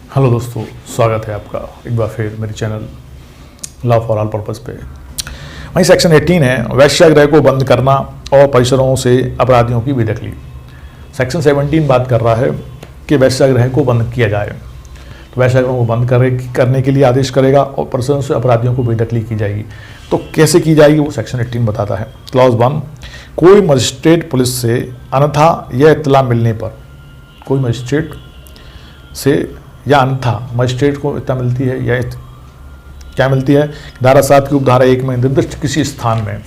Hello दोस्तों, स्वागत है आपका एक बार फिर मेरे channel love for all purpose पे। वहीं सेक्शन 18 है वैश्यागृह को बंद करना और परिसरों से अपराधियों की बेदखली। सेक्शन 17 बात कर रहा है कि वैश्यागृह को बंद किया जाए, तो वैश्यागृहों को बंद करने के लिए आदेश करेगा और परिसरों से अपराधियों को बेदखली की जाएगी। तो कैसे की जाएगी वो सेक्शन 18 बताता है। क्लॉज 1, कोई मजिस्ट्रेट पुलिस से अन्यथा यह इत्तला मिलने पर, कोई मजिस्ट्रेट से या अन्यथा मजिस्ट्रेट को इतना मिलती है या क्या मिलती है, धारा 7 की उपधारा 1 में निर्दिष्ट किसी स्थान में,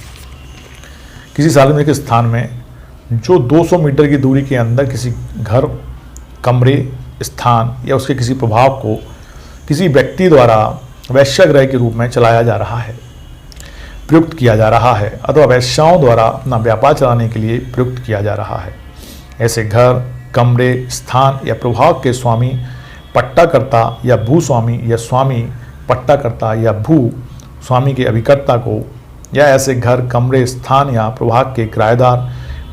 किसी सार्वजनिक स्थान में जो 200 मीटर की दूरी के अंदर किसी घर, कमरे, स्थान या उसके किसी प्रभाव को किसी व्यक्ति द्वारा वैश्यागृह के रूप में चलाया जा रहा है, प्रयुक्त किया जा रहा है अथवा वैश्याओं द्वारा अपना व्यापार चलाने के लिए प्रयुक्त किया जा रहा है। ऐसे घर, कमरे, स्थान या प्रभाव के स्वामी, पट्टाकर्ता या भूस्वामी या स्वामी, पट्टाकर्ता या भू स्वामी के अभिकर्ता को या ऐसे घर, कमरे, स्थान या प्रभाग के किराएदार,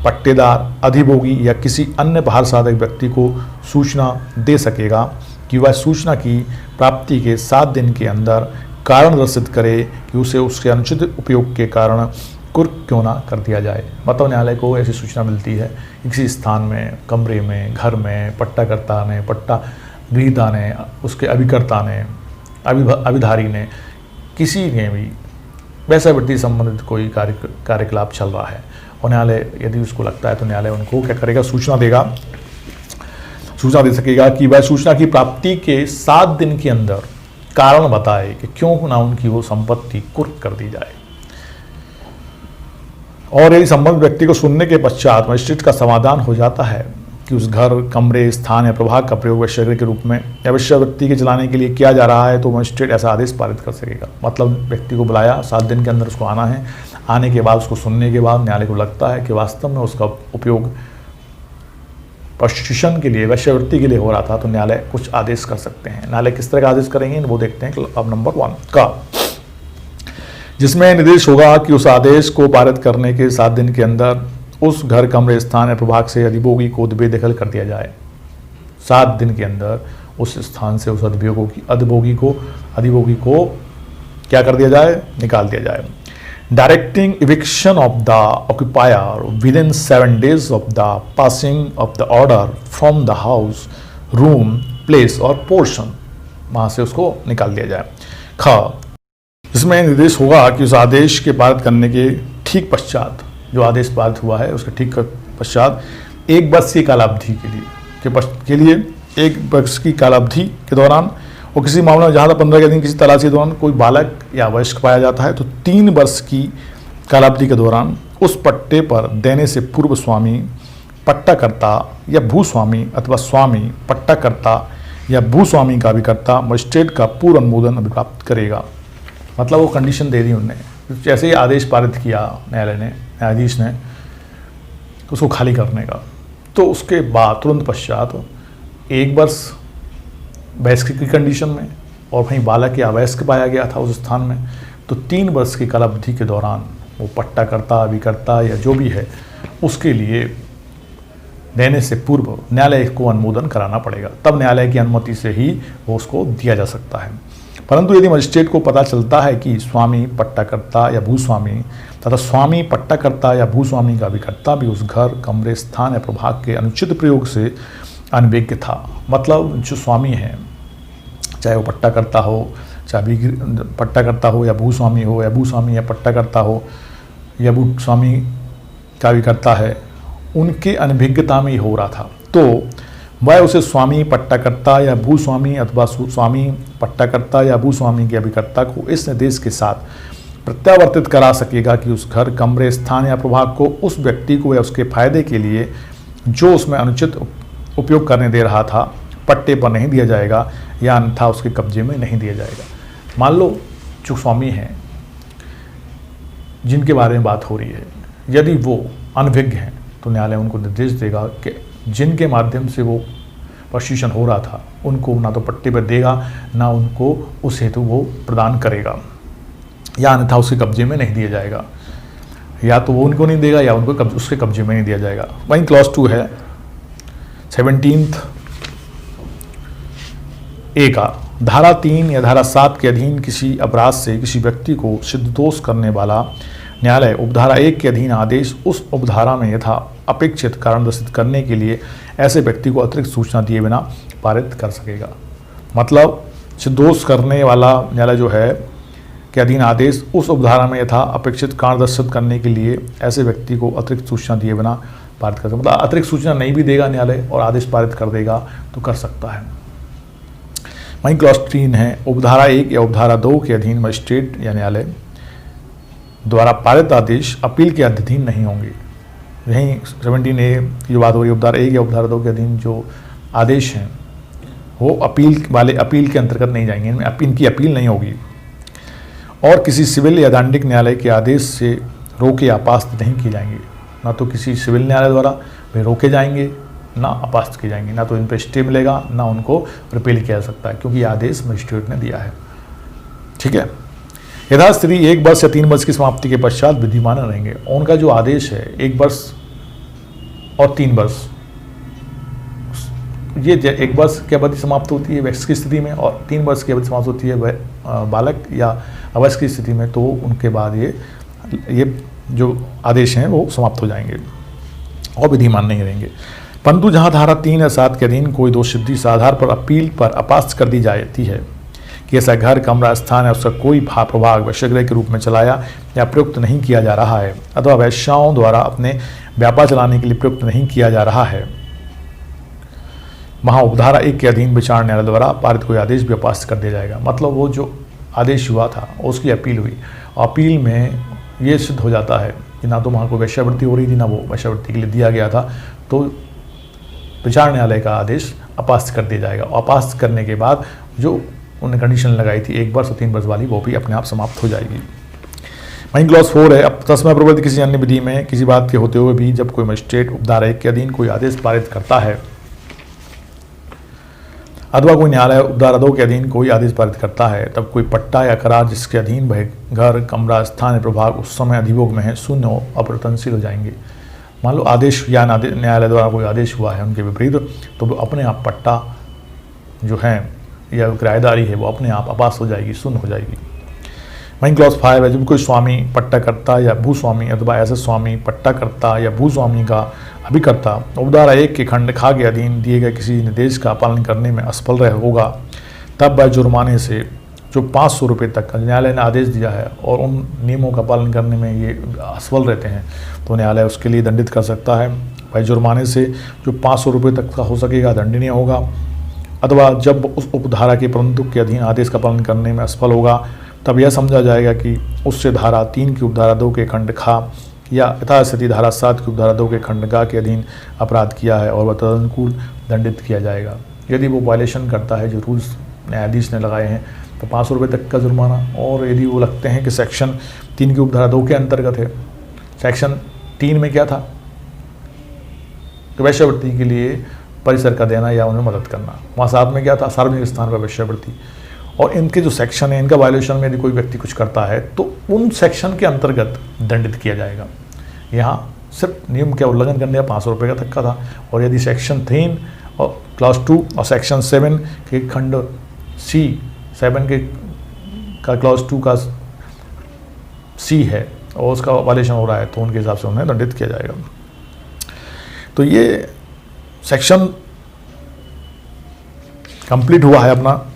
पट्टेदार, अधिभोगी या किसी अन्य भार साधक व्यक्ति को सूचना दे सकेगा कि वह सूचना की प्राप्ति के 7 दिन के अंदर कारण दर्शित करे कि उसे उसके अनुचित उपयोग के कारण कुर्क क्यों ना कर दिया जाए। मतलब न्यायालय को ऐसी सूचना मिलती है किसी स्थान में, कमरे में, घर में, पट्टाकर्ता ने, पट्टा गृहीता ने, उसके अभिकर्ता ने, अभिधारी ने, किसी ने भी वैसा व्यक्ति संबंधित कोई कार्यकलाप चल रहा है और न्यायालय यदि उसको लगता है तो न्यायालय उनको क्या करेगा, सूचना देगा, सूचना दे सकेगा कि वह सूचना की प्राप्ति के 7 दिन के अंदर कारण बताए कि क्यों ना उनकी वो संपत्ति कुर्क कर दी जाए। और यदि संबंधित व्यक्ति को सुनने के पश्चात मजिस्ट्रेट का समाधान हो जाता है कि उस घर, कमरे, स्थान या प्रभाग का प्रयोग वैश्यागृह के रूप में या वैश्य व्यक्ति के चलाने के लिए किया जा रहा है, तो मजिस्ट्रेट ऐसा आदेश पारित कर सकेगा। मतलब व्यक्ति को बुलाया, 7 दिन के अंदर उसको आना है, आने के बाद उसको सुनने के बाद न्यायालय को लगता है कि वास्तव में उसका उपयोग प्रशिक्षण के लिए, वैश्यावृत्ति के लिए हो रहा था, तो न्यायालय कुछ आदेश कर सकते हैं। न्यायालय किस तरह का आदेश करेंगे वो देखते हैं। अब नंबर 1 का, जिसमें निर्देश होगा कि उस आदेश को पारित करने के 7 दिन के अंदर उस घर, कमरे, स्थान या प्रभाग से अधिभोगी को बेदखल कर दिया जाए। 7 दिन के अंदर उस स्थान से उस अधिभोगी को क्या कर दिया जाए, निकाल दिया जाए। Directing eviction of the occupier with in 7 days of the passing of the order from the house, room, place और पोर्शन, वहां से उसको निकाल दिया जाए। इसमें निर्देश होगा कि उस आदेश के पारित करने के ठीक पश्चात, जो आदेश पारित हुआ है उसके ठीक पश्चात 1 वर्ष की कालावधि के लिए 1 वर्ष की कालावधि के दौरान और किसी मामले में जहाँ तक 15 के दिन किसी तलाशी के दौरान कोई बालक या वयस्क पाया जाता है, तो 3 वर्ष की कालावधि के दौरान उस पट्टे पर देने से पूर्व स्वामी, पट्टाकर्ता या भूस्वामी अथवा स्वामी, पट्टाकर्ता या भूस्वामी का अभिकर्ता मजिस्ट्रेट का पूर्व अनुमोदन अभिप्राप्त करेगा। मतलब वो कंडीशन दे दी उनने, जैसे ही आदेश पारित किया न्यायालय ने, न्यायाधीश ने, उसको खाली करने का, तो उसके बाद तुरंत पश्चात 1 वर्ष वयस्क की कंडीशन में और वहीं बालक या अवयस्क पाया गया था उस स्थान में, तो 3 वर्ष की कालावधि के दौरान वो पट्टाकर्ता, अभिकर्ता या जो भी है उसके लिए देने से पूर्व न्यायालय को अनुमोदन कराना पड़ेगा। तब न्यायालय की अनुमति से ही वो उसको दिया जा सकता है। परंतु यदि मजिस्ट्रेट को पता चलता है कि स्वामी, पट्टाकर्ता या भूस्वामी तथा स्वामी, पट्टाकर्ता या भूस्वामी का अभिकर्ता भी उस घर, कमरे, स्थान या प्रभाग के अनुचित प्रयोग से अनभिज्ञ था, मतलब जो स्वामी है, चाहे वो पट्टाकर्ता हो, चाहे पट्टाकर्ता हो या भूस्वामी हो, या भूस्वामी या पट्टाकर्ता हो या भूस्वामी का अभिकर्ता है, उनके अनभिज्ञता में ही हो रहा था, तो वह उसे स्वामी, पट्टाकर्ता या भूस्वामी अथवा स्वामी, पट्टाकर्ता या भूस्वामी के अभिकर्ता को इस निर्देश के साथ प्रत्यावर्तित करा सकेगा कि उस घर, कमरे, स्थान या प्रभाग को उस व्यक्ति को या उसके फायदे के लिए जो उसमें अनुचित उपयोग करने दे रहा था, पट्टे पर नहीं दिया जाएगा या अन्यथा उसके कब्जे में नहीं दिया जाएगा। मान लो जो स्वामी हैं जिनके बारे में बात हो रही है, यदि वो अनभिज्ञ हैं तो न्यायालय उनको निर्देश देगा कि जिनके माध्यम से वो प्रशिक्षण हो रहा था उनको ना तो पट्टे पर देगा, ना उनको उस हेतु वो प्रदान करेगा, या अन्यथा उसके कब्जे में नहीं दिया जाएगा, या तो वो उनको नहीं देगा या उनको उसके कब्जे में नहीं दिया जाएगा। वहीं क्लॉज 2 है 17th ए का धारा 3 या धारा 7 के अधीन किसी अपराध से किसी व्यक्ति को सिद्ध दोष करने वाला न्यायालय उपधारा 1 के अधीन आदेश उस उपधारा में यथा अपेक्षित कारण दर्शित करने के लिए ऐसे व्यक्ति को अतिरिक्त सूचना दिए बिना पारित कर सकेगा। मतलब सिद्ध दोष करने वाला न्यायालय जो है के अधीन आदेश उस उपधारा में यथा अपेक्षित कारण दर्शित करने के लिए ऐसे व्यक्ति को अतिरिक्त सूचना दिए बिना पारित कर सकता। मतलब अतिरिक्त सूचना नहीं भी देगा न्यायालय और आदेश पारित कर देगा तो कर सकता है। वहीं क्लॉज 3 है उपधारा 1 या उपधारा 2 के अधीन मजिस्ट्रेट या न्यायालय द्वारा पारित आदेश अपील के अधीन नहीं होंगे। यहीं 17A की बात हो रही है, उपधारा 1 या उपधारा 2 के अधीन जो आदेश हैं वो अपील के अंतर्गत नहीं जाएंगे, इनमें इनकी अपील नहीं होगी। और किसी सिविल या दंडिक न्यायालय के आदेश से रोके या अपास्त नहीं किए जाएंगे। ना तो किसी सिविल न्यायालय द्वारा वे रोके जाएंगे ना अपास्त किए जाएंगे, ना तो इन पर स्टे मिलेगा ना उनको रिपील किया जा सकता है क्योंकि आदेश मजिस्ट्रेट ने दिया है। ठीक है। यथा स्थिति 1 वर्ष या 3 वर्ष की समाप्ति के पश्चात विधिमान रहेंगे। उनका जो आदेश है 1 वर्ष और 3 वर्ष, ये 1 वर्ष की अवधि समाप्त होती है वयस्क की स्थिति में और 3 वर्ष की अवधि समाप्त होती है बालक या अवयस्क की स्थिति में, तो उनके बाद ये जो आदेश हैं वो समाप्त हो जाएंगे और विधिमान नहीं रहेंगे। परंतु जहाँ धारा 3 या 7 के अधीन कोई दोष सिद्धि इस आधार पर अपील पर अपास्त कर दी जाती है कि ऐसा घर, कमरा, स्थान या उसका कोई प्रभाग वैश्यगृह के रूप में चलाया या प्रयुक्त नहीं किया जा रहा है अथवा वैश्याओं द्वारा अपने व्यापार चलाने के लिए प्रयुक्त नहीं किया जा रहा है, वहाँ उपधारा 1 के अधीन विचार न्यायालय द्वारा पारित कोई आदेश भी अपास्त कर दिया जाएगा। मतलब वो जो आदेश हुआ था उसकी अपील हुई, अपील में ये सिद्ध हो जाता है कि ना तो वहाँ कोई वैश्यावृत्ति हो रही थी ना वो वैश्यावृत्ति के लिए दिया गया था, तो विचार न्यायालय का आदेश अपास्त कर दिया जाएगा। अपास्त करने के बाद जो उन्होंने कंडीशन लगाई थी 1 वर्ष और 3 वर्ष वाली वो भी अपने आप समाप्त हो जाएगी। वहीं क्लॉज 4 है अब तस्मै प्रवृत्ति किसी अन्य विधि में किसी बात के होते हुए भी जब कोई मजिस्ट्रेट उपधारा 1 के अधीन कोई आदेश पारित करता है अथवा कोई न्यायालय उपधारा 2 के अधीन कोई आदेश पारित करता है तब कोई पट्टा या करार जिसके अधीन वह घर, कमरा, स्थान या प्रभाग उस समय अधिभोग में है शून्य हो अपरिवर्तनशील हो जाएंगे। मान लो आदेश या न्यायालय द्वारा कोई आदेश हुआ है उनके विपरीत तो वो अपने आप पट्टा जो है या किराएदारी है वो अपने आप अपास हो जाएगी, शून्य हो जाएगी। वहीं क्लॉज 5 है जब कोई स्वामी पट्टाकर्ता या भूस्वामी अथवा ऐसे स्वामी पट्टाकर्ता या भूस्वामी का अभिकर्ता उपधारा 1 के खंड खा के अधीन दिए गए किसी निर्देश का पालन करने में असफल रह होगा तब वह जुर्माने से जो 500 रुपये तक न्यायालय ने आदेश दिया है और उन नियमों का पालन करने में ये असफल रहते हैं तो न्यायालय उसके लिए दंडित कर सकता है। भाई जुर्माने से जो 500 रुपये तक का हो सकेगा दंडनीय होगा, अथवा जब उस उपधारा के प्रबंधक के अधीन आदेश का पालन करने में असफल होगा तब यह समझा जाएगा कि उससे धारा 3 की उपधारा 2 के खंड खा या यथास्थिति धारा 7 की उपधारा 2 के खंड गा के अधीन अपराध किया है और वह तदनुकूल दंडित किया जाएगा। यदि वो वायलेशन करता है जो रूल्स न्यायाधीश ने लगाए हैं तो 500 रुपये तक का जुर्माना, और यदि वो लगते हैं कि सेक्शन 3 की उपधारा 2 के अंतर्गत है, सेक्शन 3 में क्या था कि वैश्यावृत्ति के लिए परिसर का देना या उन्हें मदद करना, वहाँ 7 में क्या था सार्वजनिक स्थान पर वैश्यावृत्ति, और इनके जो सेक्शन है इनका वायलेशन में यदि कोई व्यक्ति कुछ करता है तो उन सेक्शन के अंतर्गत दंडित किया जाएगा। यहाँ सिर्फ नियम का उल्लंघन करने का 500 रुपये का तक का था, और यदि सेक्शन 3 और क्लास 2 और सेक्शन 7 के खंड सी 7 के का क्लास 2 का सी है और उसका वायलेशन हो रहा है तो उनके हिसाब से उन्हें दंडित किया जाएगा। तो ये सेक्शन कंप्लीट हुआ है अपना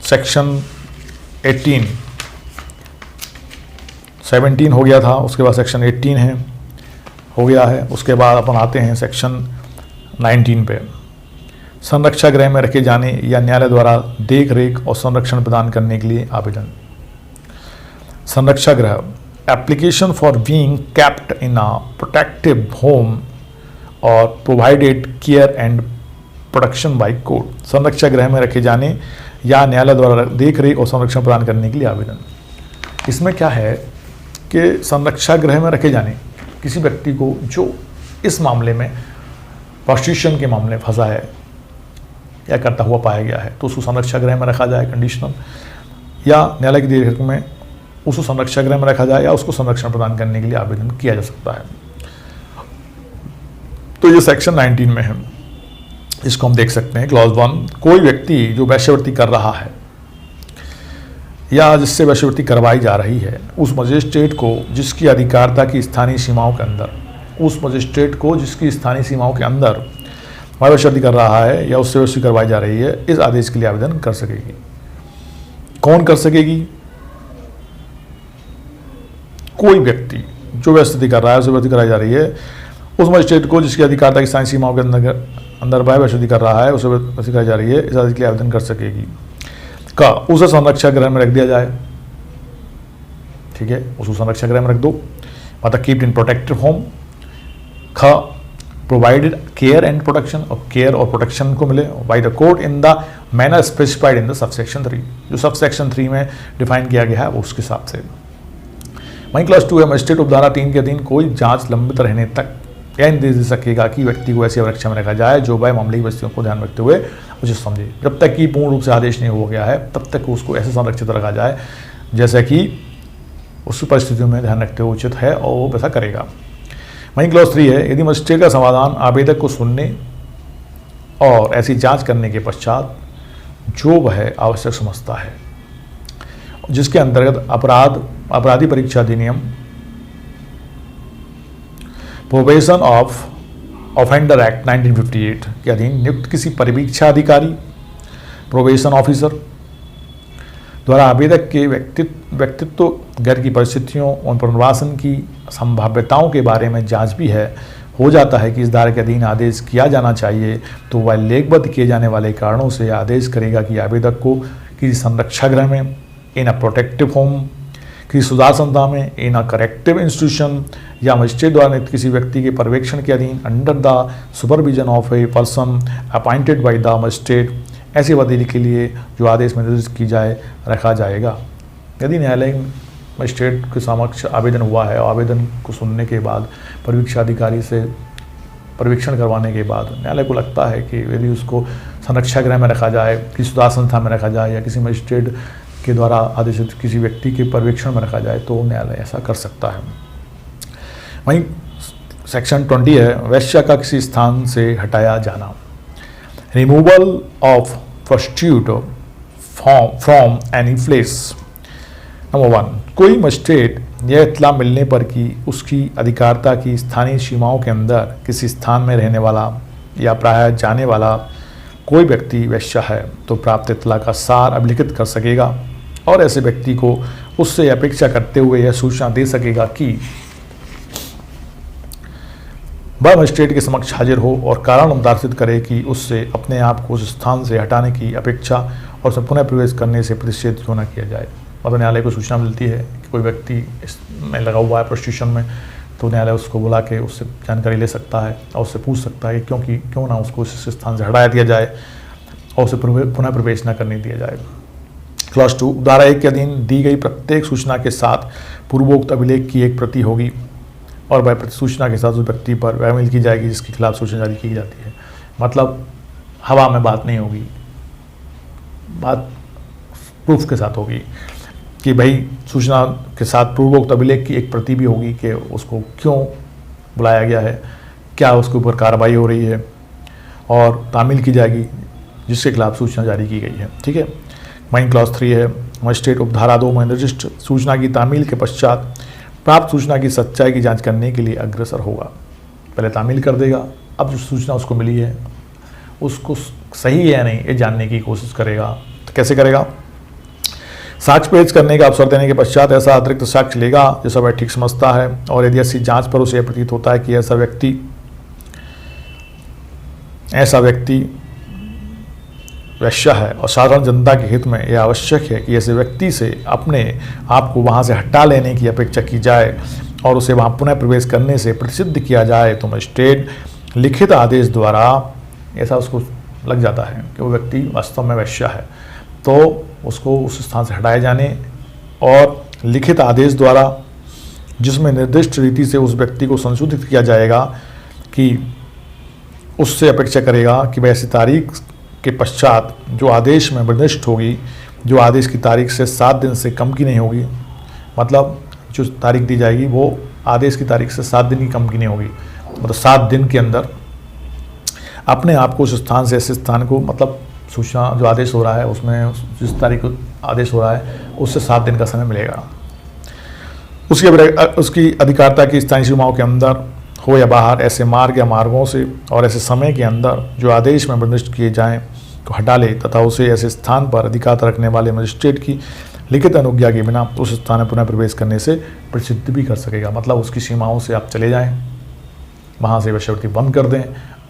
सेक्शन 18, 17 हो गया था, उसके बाद सेक्शन 18 है हो गया है। उसके बाद अपन आते हैं सेक्शन 19 पे। संरक्षा गृह में रखे जाने या न्यायालय द्वारा देख रेख और संरक्षण प्रदान करने के लिए आवेदन। संरक्षा गृह application for being kept in a protective home और provided care and protection by court. संरक्षा गृह में रखे जाने या न्यायालय द्वारा देख रेख और संरक्षण प्रदान करने के लिए आवेदन। इसमें क्या है कि संरक्षा गृह में रखे जाने किसी व्यक्ति को जो इस मामले में प्रोस्टिट्यूशन के मामले में फंसा है या करता हुआ पाया गया है तो उसको संरक्षा गृह में रखा जाए कंडीशनल, या न्यायालय की देख रेख में उसको संरक्षा गृह में रखा जाए या उसको संरक्षण प्रदान करने के लिए आवेदन किया जा सकता है। तो ये सेक्शन 19 में है। इसको हम देख सकते हैं। क्लॉज 1, कोई व्यक्ति जो वेश्यावृत्ति कर रहा है या जिससे वेश्यावृत्ति करवाई जा रही है, उस मजिस्ट्रेट को जिसकी अधिकारिता की स्थानीय सीमाओं के अंदर, उस मजिस्ट्रेट को जिसकी स्थानीय सीमाओं के अंदर वेश्यावृत्ति कर रहा है या उससे वेश्यावृत्ति करवाई जा रही है, इस आदेश के लिए आवेदन कर सकेगी। कौन कर सकेगी? कोई व्यक्ति जो वेश्यावृत्ति कर रहा है, उसे वेश्यावृत्ति कराई जा रही है, उस मजिस्ट्रेट को जिसकी अधिकारिता की स्थानीय सीमाओं के अंदर वेश्यावृत्ति कर रहा है, उसे वेश्यावृत्ति कराई जा रही है, इस आदेश के लिए आवेदन कर सकेगी। का उसे संरक्षण गृह में रख दिया जाए, ठीक है, उसको संरक्षण गृह में रख दो, मतलब कीप इन प्रोटेक्टिव होम। ख प्रोवाइडेड केयर एंड प्रोटेक्शन, और केयर और प्रोटेक्शन को मिले by the court in the manner specified in the subsection 3, जो सबसेक्शन 3 में डिफाइन किया गया है उसके हिसाब से। वहीं क्लास 2 है, मजिस्ट्रेट उपधारा 3 के अधीन कोई जांच लंबित रहने तक यह निर्देश दे सकेगा कि व्यक्ति को ऐसी अवरक्षा में रखा जाए जो वह मामले की परिस्थितियों को ध्यान में रखते हुए उचित समझे। जब तक कि पूर्ण रूप से आदेश नहीं हो गया है तब तक उसको ऐसे संरक्षित रखा जाए जैसे कि उसकी परिस्थितियों में ध्यान रखते हुए उचित है और वो वैसा करेगा। वहीं क्लॉज 3 है, यदि मजिस्ट्रेट का समाधान आवेदक को सुनने और ऐसी जांच करने के पश्चात जो वह आवश्यक समझता है, जिसके अंतर्गत अपराधी परीक्षा अधिनियम प्रोबेशन ऑफ ऑफेंडर एक्ट 1958 के अधीन नियुक्त किसी परीक्षा अधिकारी, प्रोबेशन ऑफिसर द्वारा आवेदक के व्यक्तित्व, घर की परिस्थितियों और पुनर्वासन की संभाव्यताओं के बारे में जांच भी है, हो जाता है कि इस धारा के अधीन आदेश किया जाना चाहिए, तो वह लेखबद्ध किए जाने वाले कारणों से आदेश करेगा कि आवेदक को किसी संरक्षा गृह में, इन अ प्रोटेक्टिव होम, किसी सुधार संस्था में, इन अ करेक्टिव इंस्टीट्यूशन, या मजिस्ट्रेट द्वारा नियुक्त किसी व्यक्ति के पर्यवेक्षण के अधीन under the supervision of a person appointed by the magistrate, ऐसी अवधि के लिए जो आदेश में निर्दिष्ट की जाए रखा जाएगा। यदि न्यायालय मजिस्ट्रेट के समक्ष आवेदन हुआ है और आवेदन को सुनने के बाद परीक्षा अधिकारी से परीक्षण करवाने के बाद न्यायालय को लगता है कि यदि उसको संरक्षा गृह में रखा जाए, किसी सुधार संस्था में रखा जाए या किसी मजिस्ट्रेट के द्वारा आदेशित किसी व्यक्ति के पर्यवेक्षण में रखा जाए, तो न्यायालय ऐसा कर सकता है। वहीं सेक्शन 20 है, वेश्या का किसी स्थान से हटाया जाना, removal of prostitute from any place. Number 1, कोई मजिस्ट्रेट यह इत्तला मिलने पर कि उसकी अधिकारिता की स्थानीय सीमाओं के अंदर किसी स्थान में रहने वाला या प्रायः जाने वाला कोई व्यक्ति वेश्या है, तो प्राप्त इत्तला का सार अभिलिखित कर सकेगा और ऐसे व्यक्ति को उससे अपेक्षा करते हुए यह सूचना दे सकेगा कि वह मजिस्ट्रेट के समक्ष हाजिर हो और कारण दर्शित करे कि उससे अपने आप को उस स्थान से हटाने की अपेक्षा और उसे पुनः प्रवेश करने से प्रतिषेध क्यों न किया जाए। मतलब न्यायालय को सूचना मिलती है कि कोई व्यक्ति इसमें लगा हुआ है प्रोस्टिट्यूशन में, तो न्यायालय उसको बुला के उससे जानकारी ले सकता है और उससे पूछ सकता है कि क्यों ना उसको इस स्थान से हटाया दिया जाए और उसे पुनः प्रवेश न करने दिया जाए। क्लॉज 2, धारा 1 के अधीन दी गई प्रत्येक सूचना के साथ पूर्वोक्त अभिलेख की एक प्रति होगी और वह सूचना के साथ उस व्यक्ति पर वह मिल की जाएगी जिसके खिलाफ सूचना जारी की जाती है। मतलब हवा में बात नहीं होगी, बात प्रूफ के साथ होगी कि भाई सूचना के साथ पूर्वोक्त अभिलेख की एक प्रति भी होगी कि उसको क्यों बुलाया गया है, क्या उसके ऊपर कार्रवाई हो रही है, और तामील की जाएगी जिसके खिलाफ सूचना जारी की गई है। ठीक है। वहीं क्लॉज 3 है, मजिस्ट्रेट उपधारा 2 में निर्दिष्ट सूचना की तामील के पश्चात प्राप्त सूचना की सच्चाई की जांच करने के लिए अग्रसर होगा। पहले तामील कर देगा, अब जो सूचना उसको मिली है उसको सही है या नहीं ये जानने की कोशिश करेगा। तो कैसे करेगा? साक्ष्य पेश करने का अवसर देने के पश्चात ऐसा अतिरिक्त साक्ष्य लेगा जैसा वह ठीक समझता है, और यदि ऐसी जांच पर उसे प्रतीत होता है कि ऐसा व्यक्ति वेश्या है और साधारण जनता के हित में यह आवश्यक है कि ऐसे व्यक्ति से अपने आप को वहां से हटा लेने की अपेक्षा की जाए और उसे वहां पुनः प्रवेश करने से प्रतिषिद्ध किया जाए, तो मजिस्ट्रेट लिखित आदेश द्वारा, ऐसा उसको लग जाता है कि वो व्यक्ति वास्तव में वेश्या है, तो उसको उस स्थान से हटाए जाने और लिखित आदेश द्वारा जिसमें निर्दिष्ट रीति से उस व्यक्ति को संशोधित किया जाएगा कि उससे अपेक्षा करेगा कि वह ऐसी तारीख के पश्चात जो आदेश में निर्दिष्ट होगी, जो आदेश की तारीख से 7 दिन से कम की नहीं होगी, मतलब जो तारीख दी जाएगी वो आदेश की तारीख से 7 दिन की कम की नहीं होगी, मतलब 7 दिन के अंदर अपने आप को उस स्थान से ऐसे स्थान को, मतलब सूचना जो आदेश हो रहा है उसमें जिस तारीख को आदेश हो रहा है उससे 7 दिन का समय मिलेगा। उसकी अधिकारिता की स्थानीय सीमाओं के अंदर हो या बाहर ऐसे मार्ग या मार्गों से और ऐसे समय के अंदर जो आदेश में निर्दिष्ट किए जाएं को हटा ले तथा उसे ऐसे स्थान पर अधिकार रखने वाले मजिस्ट्रेट की लिखित अनुज्ञा के बिना उस स्थान में पुनः प्रवेश करने से प्रसिद्ध भी कर सकेगा। मतलब उसकी सीमाओं से आप चले जाएं, वहाँ से वेश्यावृत्ति बंद कर दें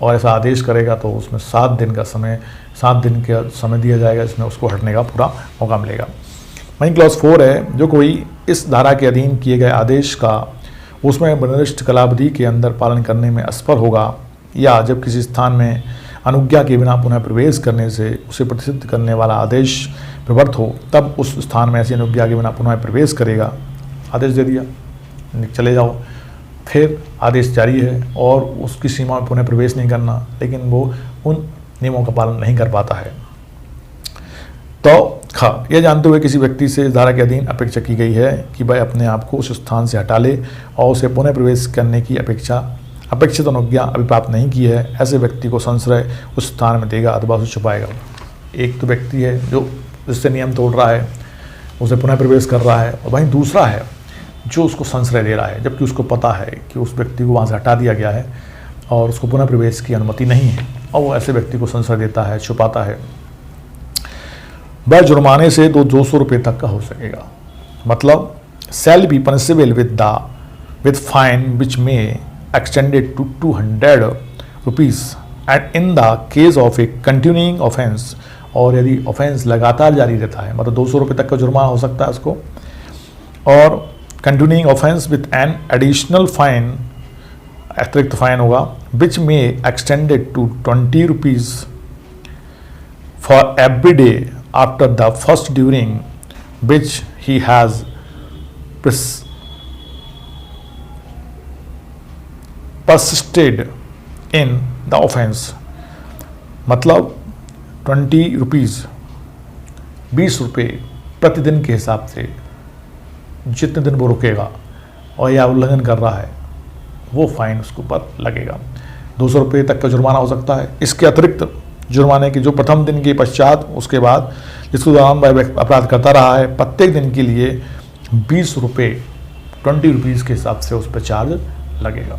और ऐसा आदेश करेगा तो उसमें 7 दिन का समय दिया जाएगा, इसमें उसको हटने का पूरा मौका मिलेगा। वहीं क्लॉज 4 है, जो कोई इस धारा के अधीन किए गए आदेश का उसमें निर्दिष्ट कालावधि के अंदर पालन करने में असफल होगा या जब किसी स्थान में अनुज्ञा के बिना पुनः प्रवेश करने से उसे प्रतिषिद्ध करने वाला आदेश प्रवर्त हो, तब उस स्थान में ऐसी अनुज्ञा के बिना पुनः प्रवेश करेगा। आदेश दे दिया, चले जाओ, फिर आदेश जारी है और उसकी सीमा में पुनः प्रवेश नहीं करना, लेकिन वो उन नियमों का पालन नहीं कर पाता है। तो यह जानते हुए किसी व्यक्ति से इस धारा के अधीन अपेक्षा की गई है कि वह अपने आप को उस स्थान से हटा ले और उसे पुनः प्रवेश करने की अपेक्षित अनुज्ञा अभी प्राप्त नहीं की है, ऐसे व्यक्ति को संश्रय उस स्थान में देगा अथवा उसे छुपाएगा। एक तो व्यक्ति है जो जिससे नियम तोड़ रहा है, उसे पुनः प्रवेश कर रहा है, और वहीं दूसरा है जो उसको संश्रय दे रहा है, जबकि उसको पता है कि उस व्यक्ति को वहाँ से हटा दिया गया है और उसको पुनः प्रवेश की अनुमति नहीं है, और वो ऐसे व्यक्ति को संश्रय देता है, छुपाता है। वह जुर्माने से 200 रुपये तक का हो सकेगा। मतलब shall be punishable with fine which may extended to 200 rupees and in the case of a continuing offence, और यदि ऑफेंस लगातार जारी रहता है मतलब 200 रुपये तक का जुर्माना हो सकता है उसको, और continuing offence with an additional fine, अतिरिक्त फाइन होगा, which may extended to 20 rupees for every day after the first during which he has persisted in the offense। मतलब 20 रुपीज़ 20 रुपये प्रतिदिन के हिसाब से जितने दिन वो रुकेगा और या उल्लंघन कर रहा है वो फाइन उसके ऊपर लगेगा। 200 रुपये तक का जुर्माना हो सकता है। इसके अतिरिक्त जुर्माने के जो प्रथम दिन के पश्चात उसके बाद जिसको दौरान वह अपराध करता रहा है, प्रत्येक दिन के लिए 20 रुपये 20 रुपीज़ के हिसाब से उस पर चार्ज लगेगा।